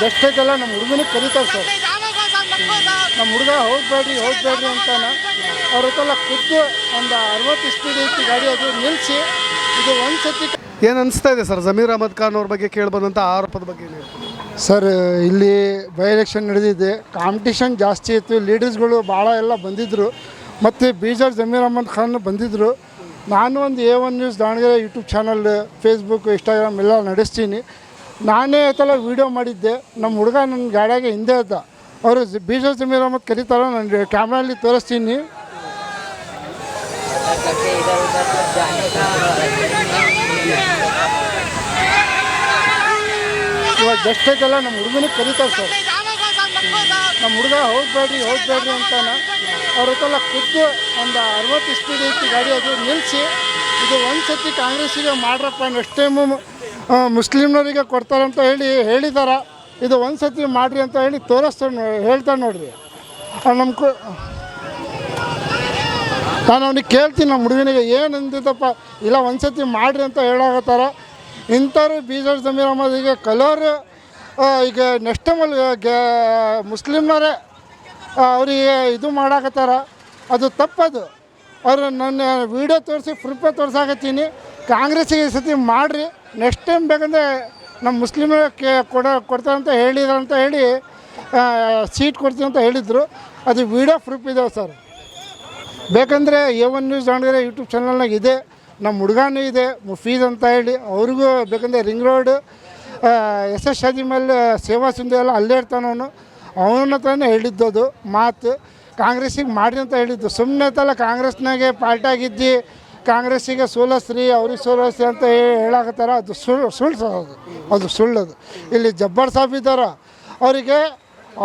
Just ಐತಲ್ಲ ನಮ್ಮ ಹುಡುಗನಿಗೆ ಕರೀತಾರೆ ಸರ್. ನಮ್ಮ ಹುಡುಗ ಹೋಗ್ಬೇಡ್ರಿ ಅಂತಾನೆ ಅವ್ರ ಹತ್ತೆಲ್ಲ ಖುದ್ದು ಒಂದು 60 ಸ್ಪೀಡ್ ಐತಿ ಗಾಡಿ, ಅದು ನಿಲ್ಲಿಸಿ ಇದು ಒಂದು ಸತಿ. ಏನು ಅನಿಸ್ತಾ ಇದೆ ಸರ್ ಜಮೀರ್ ಅಹಮದ್ ಖಾನ್ ಅವ್ರ ಬಗ್ಗೆ ಕೇಳಿಬಂದಂಥ ಆರೋಪದ ಬಗ್ಗೆ? ಸರ್ ಇಲ್ಲಿ ಬೈ ಎಲೆಕ್ಷನ್ ನಡೆದಿದೆ, ಕಾಂಪಿಟೇಷನ್ ಜಾಸ್ತಿ ಇತ್ತು, ಲೀಡರ್ಸ್ಗಳು ಭಾಳ ಎಲ್ಲ ಬಂದಿದ್ದರು, ಮತ್ತು ಬೀಜರ್ ಜಮೀರ್ ಅಹಮದ್ ಖಾನ್ ಬಂದಿದ್ದರು. ನಾನು ಒಂದು A1 news Davanagere YouTube channel, Facebook, Instagram ಎಲ್ಲ ನಡೆಸ್ತೀನಿ. ನಾನೇ ಆಯ್ತಲ್ಲ ವೀಡಿಯೋ ಮಾಡಿದ್ದೆ. ನಮ್ಮ ಹುಡುಗ ನನ್ನ ಗಾಡಿಯಾಗೆ ಹಿಂದೆ ಇದ್ದ, ಅವರು ಬೀಜರ್ ಜಮೀರ್ ಅಹಮದ್ ಕರೀತಾರ, ನಾನು ಕ್ಯಾಮ್ರಲ್ಲಿ ತೋರಿಸ್ತೀನಿ. ಇವಾಗ ಜಸ್ಟ್ ಐತಲ್ಲ ನಮ್ಮ ಹುಡುಗನಿಗೆ ಕರೀತಾರೆ ಸರ್. ನಮ್ಮ ಹುಡುಗ ಹೋಗ್ಬೇಡ್ರಿ ಅಂತಾನೆ ಅವ್ರ ಹತ್ತೆಲ್ಲ ಖುದ್ದು ಒಂದು 60 ಸ್ಪೀಡ್ ಐತಿ ಗಾಡಿ, ಅದು ನಿಲ್ಲಿಸಿ ಇದು ಒಂದು ಸತಿ ಕಾಂಗ್ರೆಸ್ಸಿಗೆ ಮಾಡ್ರಪ್ಪ, ನೆಕ್ಸ್ಟ್ ಟೈಮು ಮುಸ್ಲಿಮ್ನವರಿಗೆ ಕೊಡ್ತಾರಂತ ಹೇಳಿದಾರ, ಇದು ಒಂದು ಸತಿ ಮಾಡಿರಿ ಅಂತ ಹೇಳಿ ಹೇಳ್ತಾನೆ ನೋಡ್ರಿ. ನಾನು ಅವ್ನಿಗೆ ಕೇಳ್ತೀನಿ, ನಮ್ಮ ಹುಡುಗನಿಗೆ ಏನು ಅಂದಿದ್ದಪ್ಪ, ಇಲ್ಲ ಒಂದು ಸತಿ ಮಾಡಿರಿ ಅಂತ ಹೇಳಾಕತ್ತಾರ. ಇಂಥವ್ರು ಬೀಜರ್ ಜಮೀರ್ ಅಹಮದಿಗೆ ಕಲೋರು ಈಗ ನೆಕ್ಸ್ಟ್ ಟೈಮಲ್ಲಿ ಮುಸ್ಲಿಮ್ನವರೇ ಅವರಿಗೆ ಇದು ಮಾಡಾಕತ್ತಾರ, ಅದು ತಪ್ಪದು. ಅವರು ನನ್ನ ವೀಡಿಯೋ ತೋರಿಸಿ ಪ್ರೂಫೇ ತೋರ್ಸಾಕತ್ತೀನಿ. ಕಾಂಗ್ರೆಸ್ಸಿಗೆ ಈ ಸತಿ ಮಾಡಿರಿ, ನೆಕ್ಸ್ಟ್ ಟೈಮ್ ಬೇಕಂದರೆ ನಮ್ಮ ಮುಸ್ಲಿಮ್ಗೆ ಕೊಡ್ತಾರಂತ ಹೇಳಿದಾರಂತ ಹೇಳಿ ಸೀಟ್ ಕೊಡ್ತೀವಿ ಅಂತ ಹೇಳಿದರು. ಅದು ವೀಡಿಯೋ ಪ್ರೂಫ್ ಇದಾವೆ ಸರ್. ಬೇಕಂದರೆ A1 ನ್ಯೂಸ್ ದಾವಣಗೆರೆ ಯೂಟ್ಯೂಬ್ ಚಾನಲ್ನಾಗ ಇದೆ. ನಮ್ಮ ಹುಡುಗನೂ ಇದೆ ಮುಫೀದ್ ಅಂತ ಹೇಳಿ, ಅವ್ರಿಗೂ ಬೇಕಂದರೆ ರಿಂಗ್ ರೋಡ್ SS ಶಾದಿ ಮೇಲೆ ಸೇವಾ ಸಿಂಧು ಎಲ್ಲ ಅಲ್ಲೇ ಇರ್ತಾನವನು, ಅವನ ಹತ್ರನೇ ಹೇಳಿದ್ದದು ಮಾತು. ಕಾಂಗ್ರೆಸ್ಸಿಗೆ ಮಾಡಿ ಅಂತ ಹೇಳಿದ್ದು, ಸುಮ್ಮನೆ ತಲ್ಲ ಕಾಂಗ್ರೆಸ್ನಾಗೆ ಪಾರ್ಟಿಯಾಗಿದ್ದು ಕಾಂಗ್ರೆಸ್ಸಿಗೆ ಸೋಲಿಸ್ರಿ, ಅವ್ರಿಗೆ ಸೋಲಿಸ್ರಿ ಅಂತ ಹೇಳಾಕತ್ತಾರ. ಅದು ಸುಳ್ಳು ಸರ್, ಅದು ಸುಳ್ಳದು. ಇಲ್ಲಿ ಜಬ್ಬಾರ್ ಸಾಬ್ ಇದ್ದಾರ,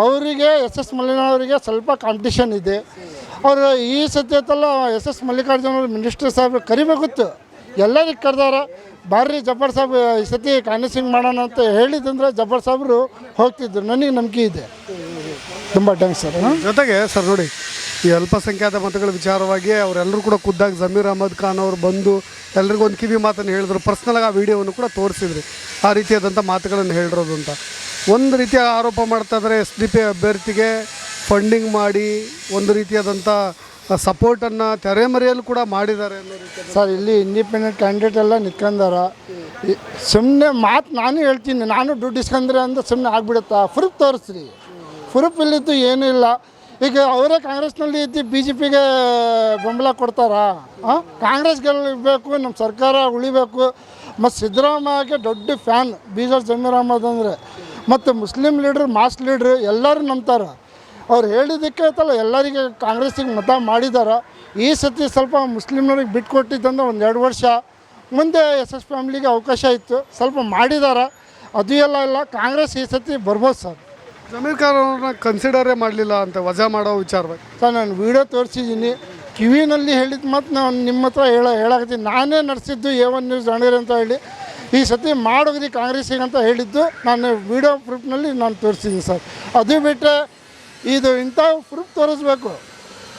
ಅವರಿಗೆ SS ಮಲ್ಲಿಕಾರ್ಜುನ ಅವರಿಗೆ ಸ್ವಲ್ಪ ಕಾಂಪಿಟೇಷನ್ ಇದೆ. ಅವರು ಈ ಸತಿ ಐತಲ್ಲ SS ಮಲ್ಲಿಕಾರ್ಜುನ ಅವರು ಮಿನಿಸ್ಟರ್ ಸಾಹೇಬ್ ಕರಿಬೇಕಿತ್ತು, ಎಲ್ಲರಿಗೆ ಕರೆದಾರ. ಬಾರ್ರಿ ಜಬ್ಬಾರ್ ಸಾಬ್ ಈ ಸತಿ ಕಾಂಗ್ರೆಸ್ಸಿಗೆ ಮಾಡೋಣ ಅಂತ ಹೇಳಿದಂದ್ರೆ ಜಬ್ಬಾರ್ ಸಾಬ್ರು ಹೋಗ್ತಿದ್ರು. ನನಗೆ ನಂಬಿಕೆ ಇದೆ. ತುಂಬ ಥ್ಯಾಂಕ್ಸ್ ಸರ್. ಜೊತೆಗೆ ಸರ್ ನೋಡಿ, ಈ ಅಲ್ಪಸಂಖ್ಯಾತ ಮತಗಳ ವಿಚಾರವಾಗಿ ಅವರೆಲ್ಲರೂ ಕೂಡ ಖುದ್ದಾಗಿ ಜಮೀರ್ ಅಹಮದ್ ಖಾನ್ ಅವರು ಬಂದು ಎಲ್ರಿಗೂ ಒಂದು ಕಿವಿ ಮಾತನ್ನು ಹೇಳಿದ್ರು. ಪರ್ಸ್ನಲಾಗಿ ಆ ವಿಡಿಯೋವನ್ನು ಕೂಡ ತೋರಿಸಿದ್ರಿ, ಆ ರೀತಿಯಾದಂಥ ಮಾತುಗಳನ್ನು ಹೇಳಿರೋದು ಅಂತ. ಒಂದು ರೀತಿಯ ಆರೋಪ ಮಾಡ್ತಾ ಇದ್ದಾರೆ, SDP ಅಭ್ಯರ್ಥಿಗೆ ಫಂಡಿಂಗ್ ಮಾಡಿ ಒಂದು ರೀತಿಯಾದಂಥ ಸಪೋರ್ಟನ್ನು ತೆರೆಮರೆಯಲ್ಲೂ ಕೂಡ ಮಾಡಿದ್ದಾರೆ ಅನ್ನೋ ರೀತಿ. ಸರ್ ಇಲ್ಲಿ ಇಂಡಿಪೆಂಡೆಂಟ್ ಕ್ಯಾಂಡಿಡೇಟ್ ಎಲ್ಲ ನಿಂತ್ಕೊಂಡಾರ. ಸುಮ್ಮನೆ ಮಾತು ನಾನು ಹೇಳ್ತೀನಿ, ನಾನು ದುಡ್ಡು ಇಸ್ಕೊಂಡ್ರೆ ಅಂತ ಸುಮ್ಮನೆ ಆಗಿಬಿಡುತ್ತಾ? ಪ್ರೂಫ್ ತೋರಿಸ್ರಿ. ಪ್ರೂಫ್ ಇಲ್ಲಿದ್ದು ಏನೂ ಇಲ್ಲ. ಈಗ ಅವರೇ ಕಾಂಗ್ರೆಸ್ನಲ್ಲಿ ಇದ್ದು BJPಗೆ ಬೆಂಬಲ ಕೊಡ್ತಾರಾ? ಕಾಂಗ್ರೆಸ್ ಗೆಲ್ಲಬೇಕು, ನಮ್ಮ ಸರ್ಕಾರ ಉಳಿಬೇಕು. ಮತ್ತು ಸಿದ್ದರಾಮಯ್ಯಗೆ ದೊಡ್ಡ ಫ್ಯಾನ್ ಬೀಜರ್ ಜಮೀರ್ ಅಹಮದ್ ಅಂದರೆ. ಮತ್ತು ಮುಸ್ಲಿಂ ಲೀಡ್ರ್, ಮಾಸ್ ಲೀಡ್ರ್ ಎಲ್ಲರೂ ನಂಬ್ತಾರೆ. ಅವ್ರು ಹೇಳಿದ್ದಕ್ಕೆ ಐತಲ್ಲ ಎಲ್ಲರಿಗೆ ಕಾಂಗ್ರೆಸ್ಸಿಗೆ ಮತ ಮಾಡಿದ್ದಾರೆ. ಈ ಸತಿ ಸ್ವಲ್ಪ ಮುಸ್ಲಿಮ್ನವ್ರಿಗೆ ಬಿಟ್ಕೊಟ್ಟಿದ್ದಂದ್ರೆ ಒಂದು 2 ವರ್ಷ ಮುಂದೆ SS ಫ್ಯಾಮ್ಲಿಗೆ ಅವಕಾಶ ಇತ್ತು, ಸ್ವಲ್ಪ ಮಾಡಿದ್ದಾರೆ. ಅದು ಎಲ್ಲ ಇಲ್ಲ, ಕಾಂಗ್ರೆಸ್ ಈ ಸತಿ ಬರ್ಬೋದು ಸರ್. ಜಮೀರ್ ಖಾನ್ ಅವ್ರನ್ನ ಕನ್ಸಿಡರೇ ಮಾಡಲಿಲ್ಲ ಅಂತ ವಜಾ ಮಾಡೋ ವಿಚಾರವಾಗಿ ಸರ್ ನಾನು ವೀಡಿಯೋ ತೋರಿಸಿದ್ದೀನಿ, ಕಿವಿನಲ್ಲಿ ಹೇಳಿದ ಮಾತು ನಾನು ನಿಮ್ಮ ಹತ್ರ ಹೇಳಾಕತ್ತೀನಿ. ನಾನೇ ನಡೆಸಿದ್ದು A1 ನ್ಯೂಸ್ ದಾವಣಗೆರೆ ಅಂತ ಹೇಳಿ, ಈ ಸತಿ ಮಾಡೋದ್ರಿ ಕಾಂಗ್ರೆಸ್ಸಿಗೆ ಅಂತ ಹೇಳಿದ್ದು ನಾನು ವೀಡಿಯೋ ಪ್ರೂಫ್ನಲ್ಲಿ ನಾನು ತೋರಿಸಿದ್ದೀನಿ ಸರ್. ಅದು ಬಿಟ್ಟರೆ ಇದು ಇಂಥ ಪ್ರೂಫ್ ತೋರಿಸ್ಬೇಕು.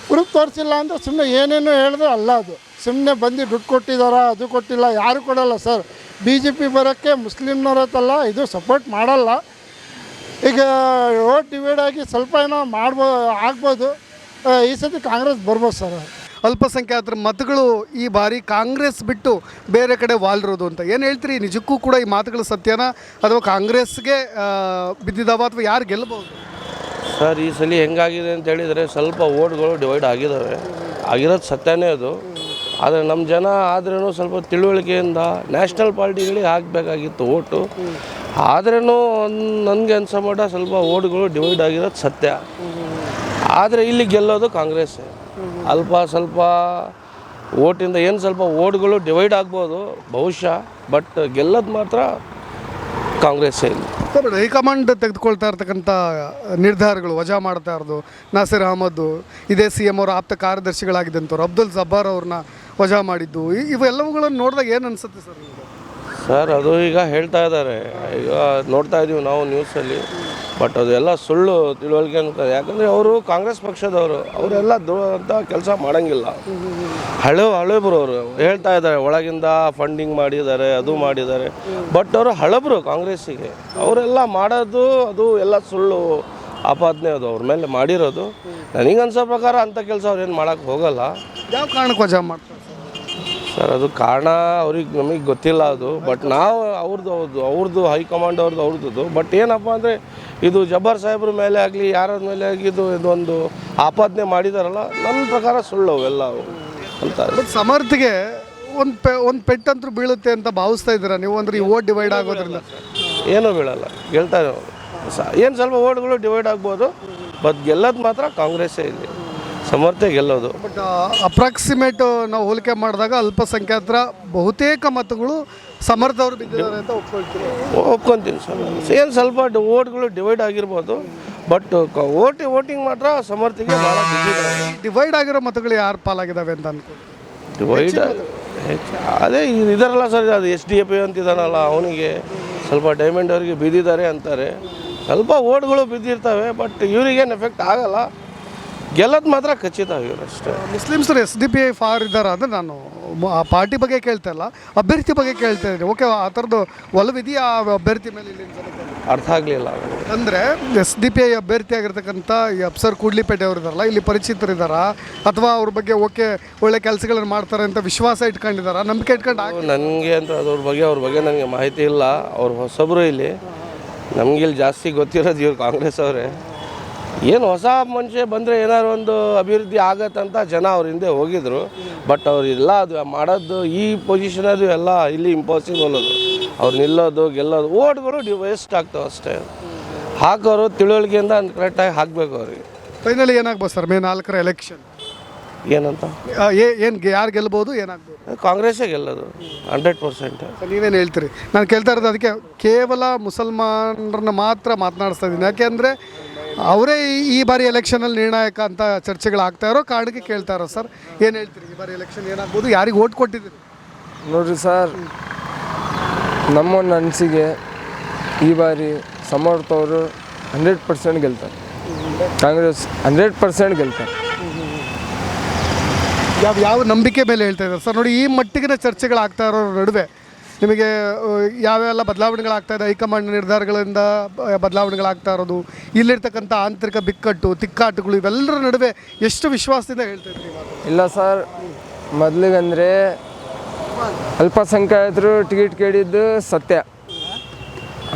ಪ್ರೂಫ್ ತೋರಿಸಿಲ್ಲ ಅಂದರೆ ಸುಮ್ಮನೆ ಏನೇನೋ ಹೇಳಿದ್ರೆ ಅಲ್ಲ, ಅದು ಸುಮ್ಮನೆ ಬಂದು ದುಡ್ಡು ಕೊಟ್ಟಿದ್ದಾರ, ಅದು ಕೊಟ್ಟಿಲ್ಲ, ಯಾರು ಕೊಡೋಲ್ಲ ಸರ್. BJP ಬರೋಕ್ಕೆ ಮುಸ್ಲಿಮ್ನವ್ರತ್ತಲ್ಲ ಇದು ಸಪೋರ್ಟ್ ಮಾಡಲ್ಲ. ಈಗ ವೋಟ್ ಡಿವೈಡ್ ಆಗಿ ಸ್ವಲ್ಪ ಏನೋ ಆಗ್ಬೋದು. ಈ ಸತಿ ಕಾಂಗ್ರೆಸ್ ಬರ್ಬೋದು ಸರ್. ಅಲ್ಪಸಂಖ್ಯಾತರ ಮತಗಳು ಈ ಬಾರಿ ಕಾಂಗ್ರೆಸ್ ಬಿಟ್ಟು ಬೇರೆ ಕಡೆ ವಾಲಿರೋದು ಅಂತ ಏನು ಹೇಳ್ತೀರಿ? ನಿಜಕ್ಕೂ ಕೂಡ ಈ ಮಾತುಗಳು ಸತ್ಯನಾ, ಅಥವಾ ಕಾಂಗ್ರೆಸ್ಗೆ ಬಿದ್ದಿದ್ದಾವ, ಅಥವಾ ಯಾರು ಗೆಲ್ಲಬಹುದು ಸರ್? ಈ ಸಲ ಹೆಂಗಾಗಿದೆ ಅಂತ ಹೇಳಿದರೆ ಸ್ವಲ್ಪ ಓಟ್ಗಳು ಡಿವೈಡ್ ಆಗಿರೋದು ಸತ್ಯನೇ ಅದು. ಆದರೆ ನಮ್ಮ ಜನ ಆದ್ರೂ ಸ್ವಲ್ಪ ತಿಳುವಳಿಕೆಯಿಂದ ನ್ಯಾಷನಲ್ ಪಾರ್ಟಿಗಳಿಗೆ ಹಾಕಬೇಕಾಗಿತ್ತು ಓಟು. ಆದ್ರೂ ನನಗೆ ಅನ್ಸೋ ಮಟ್ಟ ಸ್ವಲ್ಪ ಓಟ್ಗಳು ಡಿವೈಡ್ ಆಗಿರೋದು ಸತ್ಯ. ಆದರೆ ಇಲ್ಲಿ ಗೆಲ್ಲೋದು ಕಾಂಗ್ರೆಸ್. ಸ್ವಲ್ಪ ಓಟಿಂದ ಏನು ಸ್ವಲ್ಪ ಓಟ್ಗಳು ಡಿವೈಡ್ ಆಗ್ಬೋದು ಬಹುಶಃ, ಬಟ್ ಗೆಲ್ಲೋದು ಮಾತ್ರ ಕಾಂಗ್ರೆಸ್ಸೇ. ಇಲ್ಲಿ ಹೈಕಮಾಂಡ್ ತೆಗೆದುಕೊಳ್ತಾ ಇರ್ತಕ್ಕಂಥ ನಿರ್ಧಾರಗಳು, ವಜಾ ಮಾಡ್ತಾ ಇರೋದು ನಾಸಿರ್ ಅಹಮದ್, ಇದೇ CM ಅವರ ಆಪ್ತ ಕಾರ್ಯದರ್ಶಿಗಳಾಗಿದ್ದಂಥವ್ರು ಅಬ್ದುಲ್ ಜಬ್ಬಾರ್ ಅವ್ರನ್ನ ವಜಾ ಮಾಡಿದ್ದು, ಇವೆಲ್ಲವುಗಳನ್ನು ನೋಡಿದಾಗ ಏನು ಅನಿಸುತ್ತೆ ಸರ್? ಸರ್ ಅದು ಈಗ ಹೇಳ್ತಾ ಇದ್ದಾರೆ, ಈಗ ನೋಡ್ತಾ ಇದ್ದೀವಿ ನಾವು ನ್ಯೂಸಲ್ಲಿ. ಬಟ್ ಅದೆಲ್ಲ ಸುಳ್ಳು ತಿಳುವಳಿಕೆ ಅಂತಾರೆ. ಯಾಕಂದರೆ ಅವರು ಕಾಂಗ್ರೆಸ್ ಪಕ್ಷದವರು, ಅವರೆಲ್ಲ ಅಂತ ಕೆಲಸ ಮಾಡೋಂಗಿಲ್ಲ. ಹಳಬ್ರು ಅವರು ಹೇಳ್ತಾ ಇದ್ದಾರೆ ಒಳಗಿಂದ ಫಂಡಿಂಗ್ ಮಾಡಿದ್ದಾರೆ, ಅದು ಮಾಡಿದ್ದಾರೆ. ಬಟ್ ಅವರು ಹಳಬ್ರು ಕಾಂಗ್ರೆಸ್ಸಿಗೆ, ಅವರೆಲ್ಲ ಮಾಡೋದು ಅದು ಎಲ್ಲ ಸುಳ್ಳು ಆಪಾದನೆ ಅದು ಅವ್ರ ಮೇಲೆ ಮಾಡಿರೋದು. ನನಗನ್ಸೋ ಪ್ರಕಾರ ಅಂಥ ಕೆಲಸ ಅವ್ರೇನು ಮಾಡೋಕ್ಕೆ ಹೋಗಲ್ಲ. ಯಾವ ಕಾರಣಕ್ಕೆ ವಜಾ ಮಾಡ್ತಾರೆ ಸರ್ ಅದು ಕಾರಣ ಅವ್ರಿಗೆ ನಮಗೆ ಗೊತ್ತಿಲ್ಲ ಅದು. ಬಟ್ ನಾವು ಅವ್ರದ್ದು ಹೈಕಮಾಂಡ್ ಅವ್ರದ್ದು. ಬಟ್ ಏನಪ್ಪ ಅಂದರೆ ಇದು ಜಬ್ಬಾರ್ ಸಾಹೇಬ್ರ ಮೇಲೆ ಆಗಲಿ ಯಾರ ಮೇಲೆ ಆಗಿದ್ದು ಇದೊಂದು ಆಪಾದನೆ ಮಾಡಿದಾರಲ್ಲ, ನನ್ನ ಪ್ರಕಾರ ಸುಳ್ಳು ಅವೆಲ್ಲ ಅಂತ. ಬಟ್ ಸಮರ್ಥಿಗೆ ಒಂದು ಪೆಟ್ಟಂತೂ ಬೀಳುತ್ತೆ ಅಂತ ಭಾವಿಸ್ತಾ ಇದ್ದೀರಾ ನೀವು? ಅಂದರೆ ಈ ಓಟ್ ಡಿವೈಡ್ ಆಗೋದ್ರಿಂದ ಏನೂ ಬೀಳಲ್ಲ, ಗೆಲ್ತಾರೆ ಏನು ಸ್ವಲ್ಪ ಓಟ್ಗಳು ಡಿವೈಡ್ ಆಗ್ಬೋದು. ಬಟ್ ಗೆಲ್ಲೋದು ಮಾತ್ರ ಕಾಂಗ್ರೆಸ್ಸೇ ಇಲ್ಲಿ, ಸಮರ್ಥೆ ಗೆಲ್ಲೋದು. ಬಟ್ ಅಪ್ರಾಕ್ಸಿಮೇಟ್ ನಾವು ಹೋಲಿಕೆ ಮಾಡಿದಾಗ ಅಲ್ಪಸಂಖ್ಯಾತರ ಬಹುತೇಕ ಮತಗಳು ಸಮರ್ಥ ಅವರು ಬಿದ್ದಿದ್ದಾರೆ ಅಂತ ಒಪ್ಕೊತೀನಿ ಸರ್. ಏನು ಸ್ವಲ್ಪ ಓಟ್ಗಳು ಡಿವೈಡ್ ಆಗಿರ್ಬೋದು. ಬಟ್ ವೋಟಿಂಗ್ ಮಾತ್ರ ಸಮರ್ಥಿಗೆ ಭಾಳ ಬಿದ್ದಿದ್ದಾರೆ. ಡಿವೈಡ್ ಆಗಿರೋ ಮತಗಳು ಯಾರು ಪಾಲಾಗಿದ್ದಾವೆ ಅಂತ ಅನ್ಕೊಂಡು ಡಿವೈಡ್ ಅದೇ ಇದರಲ್ಲ ಸರ್, ಅದು SDP ಅಂತಿದ್ದಾನಲ್ಲ ಅವನಿಗೆ ಸ್ವಲ್ಪ ಡೈಮಂಡ್ ಅವರಿಗೆ ಬಿದ್ದಿದ್ದಾರೆ ಅಂತಾರೆ. ಸ್ವಲ್ಪ ಓಟ್ಗಳು ಬಿದ್ದಿರ್ತವೆ, ಬಟ್ ಇವ್ರಿಗೇನು ಎಫೆಕ್ಟ್ ಆಗಲ್ಲ. ಗೆಲ್ಲೋದು ಮಾತ್ರ ಖಚಿತ ಆಗಿರೋ ಅಷ್ಟೇ. ಮುಸ್ಲಿಮ್ಸರು SDPI ಫಾರ್ ಇದ್ದಾರೆ ಅಂದರೆ ನಾನು ಆ ಪಾರ್ಟಿ ಬಗ್ಗೆ ಕೇಳ್ತಾ ಇಲ್ಲ, ಅಭ್ಯರ್ಥಿ ಬಗ್ಗೆ ಕೇಳ್ತಾ ಇದ್ದೀನಿ. ಓಕೆ, ಆ ಥರದ್ದು ಒಲವಿದೆಯಾ ಆ ಅಭ್ಯರ್ಥಿ ಮೇಲೆ? ಇಲ್ಲಿ ಅರ್ಥ ಆಗಲಿಲ್ಲ. ಅಂದರೆ SDPI ಅಭ್ಯರ್ಥಿ ಆಗಿರ್ತಕ್ಕಂಥ ಈ ಅಫ್ಸರ್ ಕೂಡ್ಲಿಪೇಟೆ ಅವರು ಇದ್ದಾರಲ್ಲ, ಇಲ್ಲಿ ಪರಿಚಿತರಿದ್ದಾರಾ ಅಥವಾ ಅವ್ರ ಬಗ್ಗೆ ಓಕೆ ಒಳ್ಳೆ ಕೆಲಸಗಳನ್ನು ಮಾಡ್ತಾರೆ ಅಂತ ವಿಶ್ವಾಸ ಇಟ್ಕೊಂಡಿದ್ದಾರಾ, ನಂಬಿಕೆ ಇಟ್ಕೊಂಡು? ನನಗೆ ಅಂತ ಅವ್ರ ಬಗ್ಗೆ ನನಗೆ ಮಾಹಿತಿ ಇಲ್ಲ. ಅವ್ರು ಹೊಸಬ್ರು ಇಲ್ಲಿ, ನಮಗಿಲ್ಲಿ ಜಾಸ್ತಿ ಗೊತ್ತಿರೋದು ಇವ್ರು ಕಾಂಗ್ರೆಸ್ ಅವರೇ. ಏನು ಹೊಸ ಮನುಷ್ಯ ಬಂದರೆ ಏನಾದ್ರು ಒಂದು ಅಭಿವೃದ್ಧಿ ಆಗತ್ತಂತ ಜನ ಅವ್ರ ಹಿಂದೆ ಹೋಗಿದ್ರು. ಬಟ್ ಅವ್ರಿಲ್ಲ, ಅದು ಮಾಡೋದು ಈ ಪೊಸಿಷನದು ಎಲ್ಲ ಇಲ್ಲಿ ಇಂಪಾಸಿಬಲ್. ಅದು ಅವ್ರು ನಿಲ್ಲೋದು ಗೆಲ್ಲೋದು ಓಟ್ಗಳು ವೇಸ್ಟ್ ಆಗ್ತಾವೆ ಅಷ್ಟೇ. ಹಾಕೋರು ತಿಳುವಳಿಕೆಯಿಂದ ಕರೆಕ್ಟಾಗಿ ಹಾಕಬೇಕು ಅವ್ರಿಗೆ. ಫೈನಲಿ ಏನಾಗ್ಬೋದು ಸರ್ May 4 ಎಲೆಕ್ಷನ್? ಏನಂತ ಏನು ಯಾರು ಗೆಲ್ಬೋದು, ಏನಾಗ್ಬೋದು? ಕಾಂಗ್ರೆಸ್ಸೇ ಗೆಲ್ಲೋದು 100%. ನೀವೇನು ಹೇಳ್ತೀರಿ? ನಾನು ಕೇಳ್ತಾ ಇರೋದು ಅದಕ್ಕೆ ಕೇವಲ ಮುಸಲ್ಮಾನರನ್ನ ಮಾತ್ರ ಮಾತನಾಡಿಸ್ತಾ ಇದ್ದೀನಿ. ಯಾಕೆಂದರೆ ಅವರೇ ಈ ಬಾರಿ ಎಲೆಕ್ಷನಲ್ಲಿ ನಿರ್ಣಾಯಕ ಅಂತ ಚರ್ಚೆಗಳಾಗ್ತಾ ಇರೋ ಕಾರಣಕ್ಕೆ ಕೇಳ್ತಾ ಇರೋ ಸರ್. ಏನು ಹೇಳ್ತೀರಿ, ಈ ಬಾರಿ ಎಲೆಕ್ಷನ್ ಏನಾಗ್ಬೋದು, ಯಾರಿಗೆ ಓಟ್ ಕೊಟ್ಟಿದ್ದೀರಿ? ನೋಡಿರಿ ಸರ್, ನಮ್ಮ ಅನಿಸಿಕೆ ಈ ಬಾರಿ ಸಮರ್ಥ ಅವರು 100% ಗೆಲ್ತಾರೆ. ಕಾಂಗ್ರೆಸ್ 100% ಗೆಲ್ತಾರೆ. ಯಾವ ನಂಬಿಕೆ ಮೇಲೆ ಹೇಳ್ತಾ ಇದ್ದಾರೆ ಸರ್? ನೋಡಿ, ಈ ಮಟ್ಟಿಗಿನ ಚರ್ಚೆಗಳಾಗ್ತಾ ಇರೋ ನಡುವೆ ನಿಮಗೆ ಯಾವೆಲ್ಲ ಬದಲಾವಣೆಗಳಾಗ್ತಾ ಇದೆ, ಹೈಕಮಾಂಡ್ ನಿರ್ಧಾರಗಳಿಂದ ಬದಲಾವಣೆಗಳಾಗ್ತಾ ಇರೋದು, ಇಲ್ಲಿರ್ತಕ್ಕಂಥ ಆಂತರಿಕ ಬಿಕ್ಕಟ್ಟು ತಿಕ್ಕಾಟಗಳು ಇವೆಲ್ಲರ ನಡುವೆ ಎಷ್ಟು ವಿಶ್ವಾಸದಿಂದ ಹೇಳ್ತಾ ಇದ್ರಿ? ಇಲ್ಲ ಸರ್, ಮೊದಲಿಗಂದರೆ ಅಲ್ಪಸಂಖ್ಯಾತರು ಟಿಕೆಟ್ ಕೇಳಿದ್ದು ಸತ್ಯ.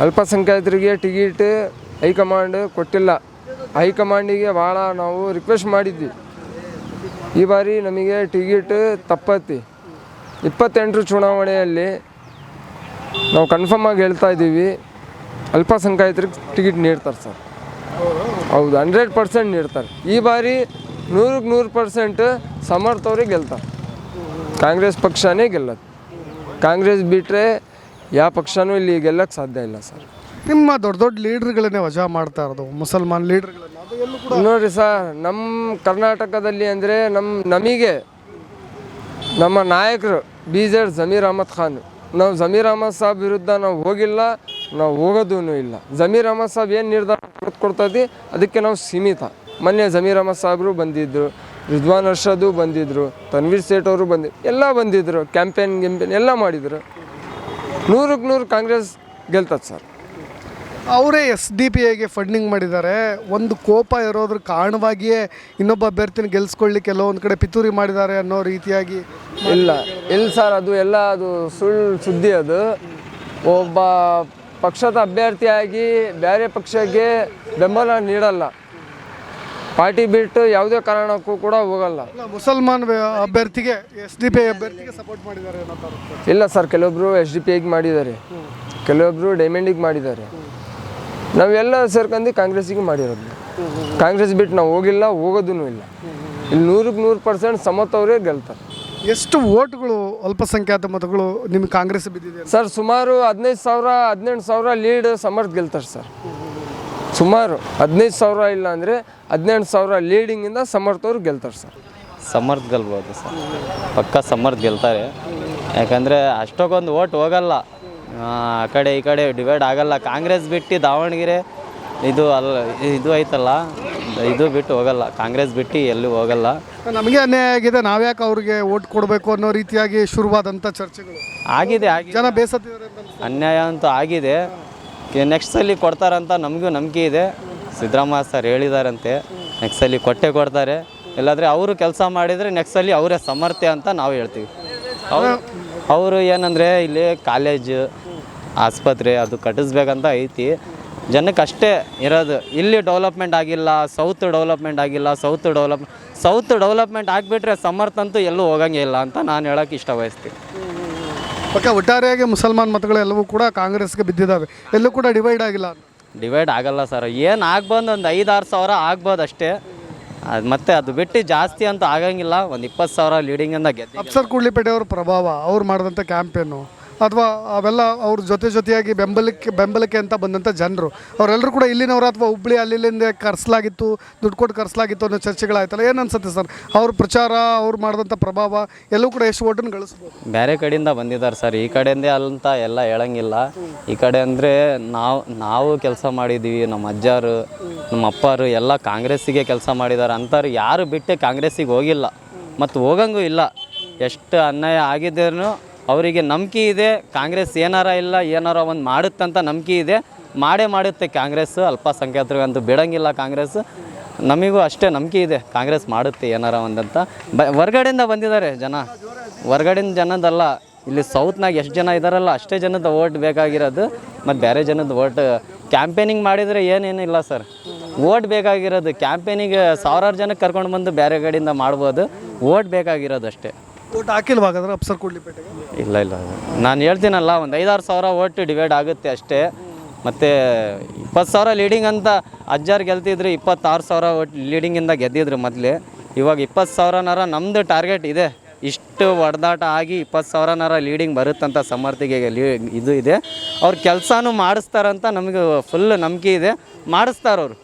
ಅಲ್ಪಸಂಖ್ಯಾತರಿಗೆ ಟಿಕೆಟ್ ಹೈಕಮಾಂಡ್ ಕೊಟ್ಟಿಲ್ಲ. ಹೈಕಮಾಂಡಿಗೆ ಭಾಳ ನಾವು ರಿಕ್ವೆಸ್ಟ್ ಮಾಡಿದ್ವಿ. ಈ ಬಾರಿ ನಮಗೆ ಟಿಕೆಟ್ ತಪ್ಪತ್ತಿ 28 ಚುನಾವಣೆಯಲ್ಲಿ ನಾವು ಕನ್ಫರ್ಮ್ ಆಗಿ ಹೇಳ್ತಾ ಇದ್ದೀವಿ, ಅಲ್ಪಸಂಖ್ಯಾತರಿಗೆ ಟಿಕೆಟ್ ನೀಡ್ತಾರೆ ಸರ್. ಹೌದು, 100% ನೀಡ್ತಾರೆ. ಈ ಬಾರಿ 100% ಸಮರ್ಥ ಅವ್ರಿಗೆ ಗೆಲ್ತಾರೆ. ಕಾಂಗ್ರೆಸ್ ಪಕ್ಷನೇ ಗೆಲ್ಲದು. ಕಾಂಗ್ರೆಸ್ ಬಿಟ್ಟರೆ ಯಾವ ಪಕ್ಷನೂ ಇಲ್ಲಿ ಗೆಲ್ಲಕ್ಕೆ ಸಾಧ್ಯ ಇಲ್ಲ ಸರ್. ನಿಮ್ಮ ದೊಡ್ಡ ದೊಡ್ಡ ಲೀಡ್ರ್ಗಳನ್ನೇ ವಜಾ ಮಾಡ್ತಾ ಇರೋದು, ಮುಸಲ್ಮಾನ್ ಲೀಡ್ರ್ಗಳನ್ನ. ನೋಡಿರಿ ಸರ್, ನಮ್ಮ ಕರ್ನಾಟಕದಲ್ಲಿ ಅಂದರೆ ನಮಗೆ ನಮ್ಮ ನಾಯಕರು BZ ಜಮೀರ್ ಅಹಮದ್ ಖಾನ್. ನಾವು ಜಮೀರ್ ಅಹಮದ್ ಸಾಬ್ ವಿರುದ್ಧ ನಾವು ಹೋಗಿಲ್ಲ, ನಾವು ಹೋಗೋದೂ ಇಲ್ಲ. ಜಮೀರ್ ಅಹಮದ್ ಸಾಬ್ ಏನು ನಿರ್ಧಾರ ಕೊಡ್ತದೆ ಅದಕ್ಕೆ ನಾವು ಸೀಮಿತ. ಮೊನ್ನೆ ಜಮೀರ್ ಅಹಮದ್ ಸಾಬ್ರು ಬಂದಿದ್ದರು, ರಿಜ್ವಾನ್ ಅರ್ಷದು ಬಂದಿದ್ದರು, ತನ್ವೀರ್ ಸೇಠ್ ಅವರು ಎಲ್ಲ ಬಂದಿದ್ದರು, ಕ್ಯಾಂಪೇನ್ ಎಲ್ಲ ಮಾಡಿದರು. 100ಕ್ಕೆ 100 ಕಾಂಗ್ರೆಸ್ ಗೆಲ್ತದೆ ಸರ್. ಅವರೇ SDPIಗೆ ಫಂಡಿಂಗ್ ಮಾಡಿದ್ದಾರೆ. ಒಂದು ಕೋಪ ಇರೋದ್ರ ಕಾರಣವಾಗಿಯೇ ಇನ್ನೊಬ್ಬ ಅಭ್ಯರ್ಥಿನ ಗೆಲ್ಲಿಸ್ಕೊಳ್ಳಿಕ್ಕೆ ಕೆಲವೊಂದು ಕಡೆ ಪಿತೂರಿ ಮಾಡಿದ್ದಾರೆ ಅನ್ನೋ ರೀತಿಯಾಗಿ. ಇಲ್ಲ ಸರ್, ಅದು ಎಲ್ಲ ಅದು ಸುಳ್ಳು ಸುದ್ದಿ. ಅದು ಒಬ್ಬ ಪಕ್ಷದ ಅಭ್ಯರ್ಥಿಯಾಗಿ ಬೇರೆ ಪಕ್ಷಕ್ಕೆ ಬೆಂಬಲ ನೀಡಲ್ಲ. ಪಾರ್ಟಿ ಬಿಟ್ಟು ಯಾವುದೇ ಕಾರಣಕ್ಕೂ ಕೂಡ ಹೋಗಲ್ಲ. ಮುಸಲ್ಮಾನ್ ಅಭ್ಯರ್ಥಿಗೆ SDPI ಅಭ್ಯರ್ಥಿಗೆ ಸಪೋರ್ಟ್ ಮಾಡಿದ್ದಾರೆ ಅನ್ನೋ ಥರ. ಇಲ್ಲ ಸರ್, ಕೆಲವೊಬ್ಬರು SDPIಗೆ ಮಾಡಿದ್ದಾರೆ, ಕೆಲವೊಬ್ಬರು ಡೈಮಂಡಿಗೆ ಮಾಡಿದ್ದಾರೆ. ನಾವೆಲ್ಲ ಸೇರ್ಕೊಂಡು ಕಾಂಗ್ರೆಸ್ಸಿಗೆ ಮಾಡಿರೋದು. ಕಾಂಗ್ರೆಸ್ ಬಿಟ್ಟು ನಾವು ಹೋಗಿಲ್ಲ, ಹೋಗೋದೂ ಇಲ್ಲ. ಇಲ್ಲಿ 100ಕ್ಕೆ 100% ಸಮರ್ಥ ಅವರೇ ಗೆಲ್ತಾರೆ. ಎಷ್ಟು ಓಟ್ಗಳು ಅಲ್ಪಸಂಖ್ಯಾತ ಮತಗಳು ನಿಮ್ಗೆ ಕಾಂಗ್ರೆಸ್ ಬಿದ್ದಿದೆ ಸರ್? ಸುಮಾರು 15,000 18,000 ಲೀಡ್ ಸಮರ್ಥ ಗೆಲ್ತಾರೆ ಸರ್. ಸುಮಾರು 15,000 ಇಲ್ಲ ಅಂದರೆ 18,000 ಲೀಡಿಂಗಿಂದ ಸಮರ್ಥ ಅವ್ರು ಗೆಲ್ತಾರೆ ಸರ್. ಸಮರ್ಥ ಗೆಲ್ಬೋದು ಸರ್, ಪಕ್ಕ ಸಮರ್ಥ ಗೆಲ್ತಾರೆ. ಯಾಕಂದರೆ ಅಷ್ಟಕ್ಕೊಂದು ಓಟ್ ಹೋಗಲ್ಲ, ಆ ಕಡೆ ಈ ಕಡೆ ಡಿವೈಡ್ ಆಗಲ್ಲ. ಕಾಂಗ್ರೆಸ್ ಬಿಟ್ಟು ದಾವಣಗೆರೆ ಇದು ಅಲ್ಲ, ಇದು ಐತಲ್ಲ, ಇದು ಬಿಟ್ಟು ಹೋಗಲ್ಲ, ಕಾಂಗ್ರೆಸ್ ಬಿಟ್ಟು ಎಲ್ಲೂ ಹೋಗಲ್ಲ. ನಮಗೆ ಅನ್ಯಾಯ ಆಗಿದೆ, ನಾವ್ಯಾಕೆ ಅವ್ರಿಗೆ ಓಟ್ ಕೊಡಬೇಕು ಅನ್ನೋ ರೀತಿಯಾಗಿ ಶುರುವಾದಂಥ ಚರ್ಚೆಗಳು ಆಗಿದೆ ಜನ ಬೇಸತ್ತಿದ್ದಾರೆ ಅಂತ ಅನ್ಯಾಯ ಅಂತೂ ಆಗಿದೆ. ನೆಕ್ಸ್ಟ್ ಸಲ ಕೊಡ್ತಾರಂತ ನಮಗೂ ನಂಬಿಕೆ ಇದೆ. ಸಿದ್ದರಾಮಯ್ಯ ಸರ್ ಹೇಳಿದಾರಂತೆ ನೆಕ್ಸ್ಟ್ ಸಲ ಕೊಡ್ತಾರೆ. ಇಲ್ಲಾಂದರೆ ಅವರು ಕೆಲಸ ಮಾಡಿದರೆ ನೆಕ್ಸ್ಟ್ ಸಲ ಅವರೇ ಸಮರ್ಥ್ಯ ಅಂತ ನಾವು ಹೇಳ್ತೀವಿ. ಅವರು ಏನಂದರೆ ಇಲ್ಲಿ ಕಾಲೇಜು ಆಸ್ಪತ್ರೆ ಅದು ಕಟ್ಟಿಸ್ಬೇಕಂತ ಐತಿ. ಜನಕ್ಕೆ ಅಷ್ಟೇ ಇರೋದು. ಇಲ್ಲಿ ಡೆವಲಪ್ಮೆಂಟ್ ಆಗಿಲ್ಲ, ಸೌತ್ ಡೆವಲಪ್ಮೆಂಟ್ ಆಗಿಬಿಟ್ರೆ ಸಮರ್ಥ ಅಂತೂ ಎಲ್ಲೂ ಹೋಗಂಗೆ ಇಲ್ಲ ಅಂತ ನಾನು ಹೇಳೋಕ್ಕೆ ಇಷ್ಟಬಯಸ್ತೀನಿ. ಪಕ್ಕ ಒಟ್ಟಾರೆಯಾಗಿ ಮುಸಲ್ಮಾನ್ ಮತಗಳು ಎಲ್ಲವೂ ಕೂಡ ಕಾಂಗ್ರೆಸ್ಗೆ ಬಿದ್ದಿದ್ದಾವೆ, ಎಲ್ಲೂ ಕೂಡ ಡಿವೈಡ್ ಆಗಿಲ್ಲ. ಡಿವೈಡ್ ಆಗಲ್ಲ ಸರ್. ಏನು ಆಗ್ಬೋದು, ಒಂದು 5-6 ಸಾವಿರ ಆಗ್ಬೋದು ಅಷ್ಟೇ. ಮತ್ತು ಅದು ಬಿಟ್ಟು ಜಾಸ್ತಿ ಅಂತೂ ಆಗಂಗಿಲ್ಲ. ಒಂದು 20,000 ಲೀಡಿಂಗಿಂದ ಗೆದ್ದು ಅಫ್ಸರ್ ಕೂಡ್ಲಿಪೇಟೆ ಅವ್ರ ಪ್ರಭಾವ, ಅವ್ರು ಮಾಡಿದಂಥ ಕ್ಯಾಂಪೇನು ಅಥವಾ ಅವೆಲ್ಲ ಅವ್ರ ಜೊತೆಯಾಗಿ ಬೆಂಬಲಕ್ಕೆ ಅಂತ ಬಂದಂಥ ಜನರು ಅವರೆಲ್ಲರೂ ಕೂಡ ಇಲ್ಲಿನವರು ಅಥವಾ ಹುಬ್ಳಿ ಅಲ್ಲಿಂದ ಕರೆಸಲಾಗಿತ್ತು, ದುಡ್ಡು ಕೊಟ್ಟು ಕರೆಸಲಾಗಿತ್ತು ಅನ್ನೋ ಚರ್ಚೆಗಳಾಯ್ತಲ್ಲ, ಏನು ಅನ್ಸುತ್ತೆ ಸರ್? ಅವ್ರ ಪ್ರಚಾರ, ಅವ್ರು ಮಾಡಿದಂಥ ಪ್ರಭಾವ ಎಲ್ಲವೂ ಕೂಡ ಎಷ್ಟು ಓಟನ್ನು ಗಳಿಸ್ಬೋದು? ಬೇರೆ ಕಡೆಯಿಂದ ಬಂದಿದ್ದಾರೆ ಸರ್, ಈ ಕಡೆಯಿಂದೇ ಅಂತ ಎಲ್ಲ ಹೇಳಂಗಿಲ್ಲ. ಈ ಕಡೆ ಅಂದರೆ ನಾವು ಕೆಲಸ ಮಾಡಿದ್ದೀವಿ, ನಮ್ಮ ಅಜ್ಜಾರು ನಮ್ಮ ಅಪ್ಪಾರು ಎಲ್ಲ ಕಾಂಗ್ರೆಸ್ಸಿಗೆ ಕೆಲಸ ಮಾಡಿದ್ದಾರೆ ಅಂತಾರೆ. ಯಾರು ಬಿಟ್ಟು ಕಾಂಗ್ರೆಸ್ಸಿಗೆ ಹೋಗಿಲ್ಲ ಮತ್ತು ಹೋಗಂಗೂ ಇಲ್ಲ. ಎಷ್ಟು ಅನ್ಯಾಯ ಆಗಿದ್ರೂ ಅವರಿಗೆ ನಂಬಿಕೆ ಇದೆ, ಕಾಂಗ್ರೆಸ್ ಏನಾರ ಒಂದು ಮಾಡುತ್ತಂತ ನಂಬಿಕೆ ಇದೆ. ಮಾಡುತ್ತೆ ಕಾಂಗ್ರೆಸ್. ಅಲ್ಪಸಂಖ್ಯಾತರಿಗಂತೂ ಬಿಡಂಗಿಲ್ಲ ಕಾಂಗ್ರೆಸ್. ನಮಗೂ ಅಷ್ಟೇ ನಂಬಿಕೆ ಇದೆ, ಕಾಂಗ್ರೆಸ್ ಮಾಡುತ್ತೆ ಏನಾರ ಒಂದಂತ. ಹೊರ್ಗಡೆಯಿಂದ ಬಂದಿದ್ದಾರೆ ಜನ, ಹೊರ್ಗಡೆಯಿಂದ ಜನದಲ್ಲ. ಇಲ್ಲಿ ಸೌತ್ನಾಗ ಎಷ್ಟು ಜನ ಇದ್ದಾರಲ್ಲ ಅಷ್ಟೇ ಜನದ ಓಟ್ ಬೇಕಾಗಿರೋದು. ಮತ್ತು ಬೇರೆ ಜನದ ಓಟ್ ಕ್ಯಾಂಪೇನಿಂಗ್ ಮಾಡಿದರೆ ಏನೇನಿಲ್ಲ ಸರ್. ಓಟ್ ಬೇಕಾಗಿರೋದು ಕ್ಯಾಂಪೇನಿಗೆ 1000 ಜನಕ್ಕೆ ಕರ್ಕೊಂಡು ಬಂದು ಬೇರೆ ಕಡೆಯಿಂದ ಮಾಡ್ಬೋದು. ಓಟ್ ಬೇಕಾಗಿರೋದು ಅಷ್ಟೇ. ಓಟ್ ಹಾಕಿಲ್ವಾಗಾದ್ರೆ ಅಫ್ಸರ್ ಕೂಡ್ಲಿಪೇಟೆಗೆ? ಇಲ್ಲ ನಾನು ಹೇಳ್ತೀನಲ್ಲ, ಒಂದು 5-6 ಸಾವಿರ ಓಟ್ ಡಿವೈಡ್ ಆಗುತ್ತೆ ಅಷ್ಟೇ. ಮತ್ತು 20,000 ಲೀಡಿಂಗ್ ಅಂತ ಅಜ್ಜಾರು ಗೆಲ್ತಿದ್ರು. 26,000 ಓಟ್ ಲೀಡಿಂಗಿಂದ ಗೆದ್ದಿದ್ರು ಮೊದಲೇ. ಇವಾಗ 20,000 ನಮ್ಮದು ಟಾರ್ಗೆಟ್ ಇದೆ. ಇಷ್ಟು ಹೊಡೆದಾಟ ಆಗಿ 20,000 ಲೀಡಿಂಗ್ ಬರುತ್ತಂತ ಸಮರ್ಥಿಗೆ ಇದು ಇದೆ. ಅವ್ರು ಕೆಲಸನೂ ಮಾಡಿಸ್ತಾರಂತ ನಮಗೆ ಫುಲ್ ನಂಬಿಕೆ ಇದೆ. ಮಾಡಿಸ್ತಾರವ್ರು.